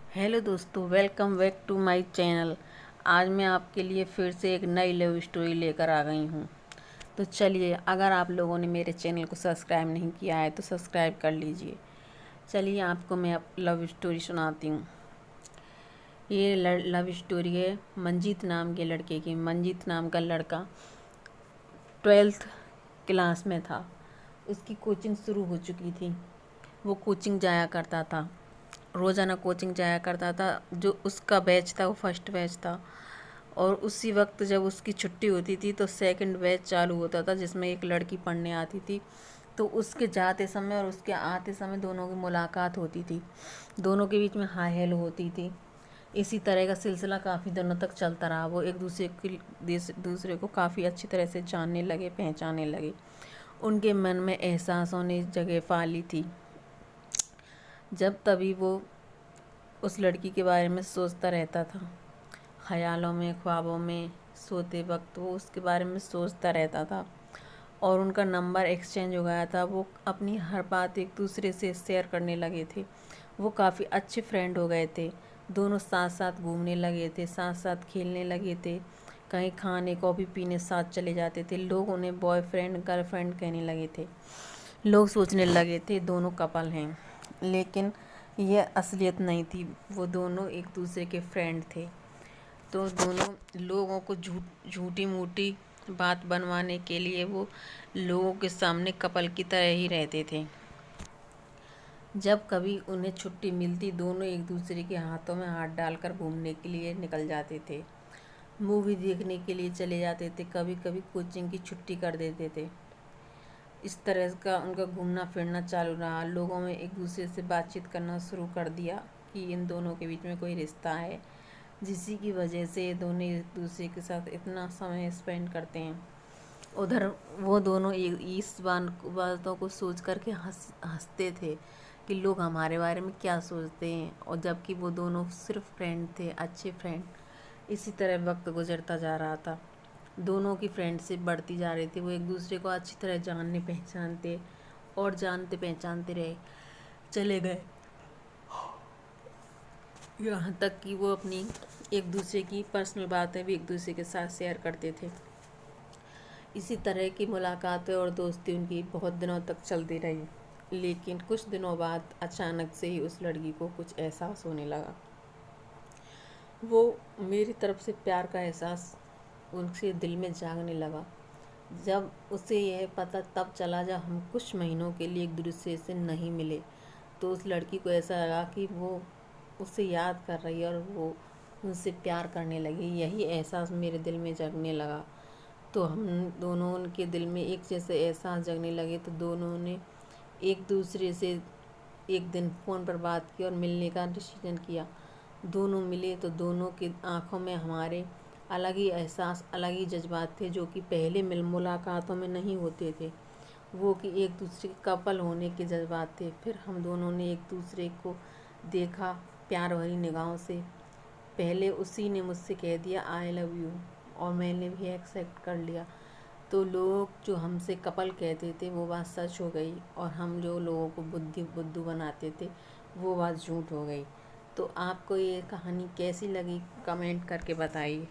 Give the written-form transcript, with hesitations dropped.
Hello दोस्तों, welcome back to my channel. आज मैं आपके लिए फिर से एक नई लव स्टोरी लेकर आ गई हूँ। तो चलिए, अगर आप लोगों ने मेरे चैनल को सब्सक्राइब नहीं किया है तो सब्सक्राइब कर लीजिए। चलिए, आपको मैं अब लव स्टोरी सुनाती हूँ। ये लव स्टोरी है मंजीत नाम के लड़के की। मंजीत नाम का लड़का 12th क्लास में था। उसकी कोचिंग शुरू हो चुकी थी। वो कोचिंग जाया करता था, रोज़ाना कोचिंग जाया करता था। जो उसका बैच था वो फर्स्ट बैच था, और उसी वक्त जब उसकी छुट्टी होती थी तो सेकंड बैच चालू होता था जिसमें एक लड़की पढ़ने आती थी। तो उसके जाते समय और उसके आते समय दोनों की मुलाकात होती थी, दोनों के बीच में हाय हेलो होती थी। इसी तरह का सिलसिला काफ़ी दिनों तक चलता रहा। वो एक दूसरे को काफ़ी अच्छी तरह से जानने लगे, पहचानने लगे। उनके मन में एहसासों ने जगह पा ली थी। जब तभी वो उस लड़की के बारे में सोचता रहता था, ख़यालों में, ख्वाबों में, सोते वक्त वो उसके बारे में सोचता रहता था। और उनका नंबर एक्सचेंज हो गया था। वो अपनी हर बात एक दूसरे से शेयर करने लगे थे। वो काफ़ी अच्छे फ्रेंड हो गए थे। दोनों साथ साथ घूमने लगे थे, साथ साथ खेलने लगे थे, कहीं खाने कॉफ़ी पीने साथ चले जाते थे। लोग उन्हें बॉयफ्रेंड गर्लफ्रेंड कहने लगे थे। लोग सोचने लगे थे दोनों कपल हैं, लेकिन यह असलियत नहीं थी। वो दोनों एक दूसरे के फ्रेंड थे। तो दोनों लोगों को झूठी मूठी बात बनवाने के लिए वो लोगों के सामने कपल की तरह ही रहते थे। जब कभी उन्हें छुट्टी मिलती, दोनों एक दूसरे के हाथों में हाथ डालकर घूमने के लिए निकल जाते थे, मूवी देखने के लिए चले जाते थे, कभी कभी कोचिंग की छुट्टी कर देते थे। इस तरह का उनका घूमना फिरना चालू रहा। लोगों में एक दूसरे से बातचीत करना शुरू कर दिया कि इन दोनों के बीच में कोई रिश्ता है, जिसी की वजह से ये दोनों एक दूसरे के साथ इतना समय स्पेंड करते हैं। उधर वो दोनों इस बातों को सोच कर के हंसते थे कि लोग हमारे बारे में क्या सोचते हैं, और जबकि वो दोनों सिर्फ फ्रेंड थे, अच्छे फ्रेंड। इसी तरह वक्त गुजरता जा रहा था। दोनों की फ्रेंडशिप बढ़ती जा रही थी। वो एक दूसरे को अच्छी तरह जानने पहचानते और जानते पहचानते रहे चले गए, यहाँ तक कि वो अपनी एक दूसरे की पर्सनल बातें भी एक दूसरे के साथ शेयर करते थे। इसी तरह की मुलाकातें और दोस्ती उनकी बहुत दिनों तक चलती रही। लेकिन कुछ दिनों बाद अचानक से ही उस लड़की को कुछ एहसास होने लगा। वो मेरी तरफ से प्यार का एहसास उनके दिल में जागने लगा। जब उसे यह पता तब चला जब हम कुछ महीनों के लिए एक दूसरे से नहीं मिले। तो उस लड़की को ऐसा लगा कि वो उसे याद कर रही है और वो उनसे प्यार करने लगी। यही एहसास मेरे दिल में जगने लगा। तो हम दोनों के दिल में एक जैसे एहसास जगने लगे। तो दोनों ने एक दूसरे से एक दिन फ़ोन पर बात की और मिलने का डिसीजन किया। दोनों मिले तो दोनों की आँखों में हमारे अलग ही एहसास, अलग ही जज्बात थे, जो कि पहले मुलाकातों में नहीं होते थे। वो कि एक दूसरे के कपल होने के जज्बात थे। फिर हम दोनों ने एक दूसरे को देखा प्यार भरी निगाहों से। पहले उसी ने मुझसे कह दिया आई लव यू, और मैंने भी एक्सेप्ट कर लिया। तो लोग जो हमसे कपल कहते थे वो बात सच हो गई, और हम जो लोगों को बुद्धू बनाते थे वो बात झूठ हो गई। तो आपको ये कहानी कैसी लगी, कमेंट करके बताइए।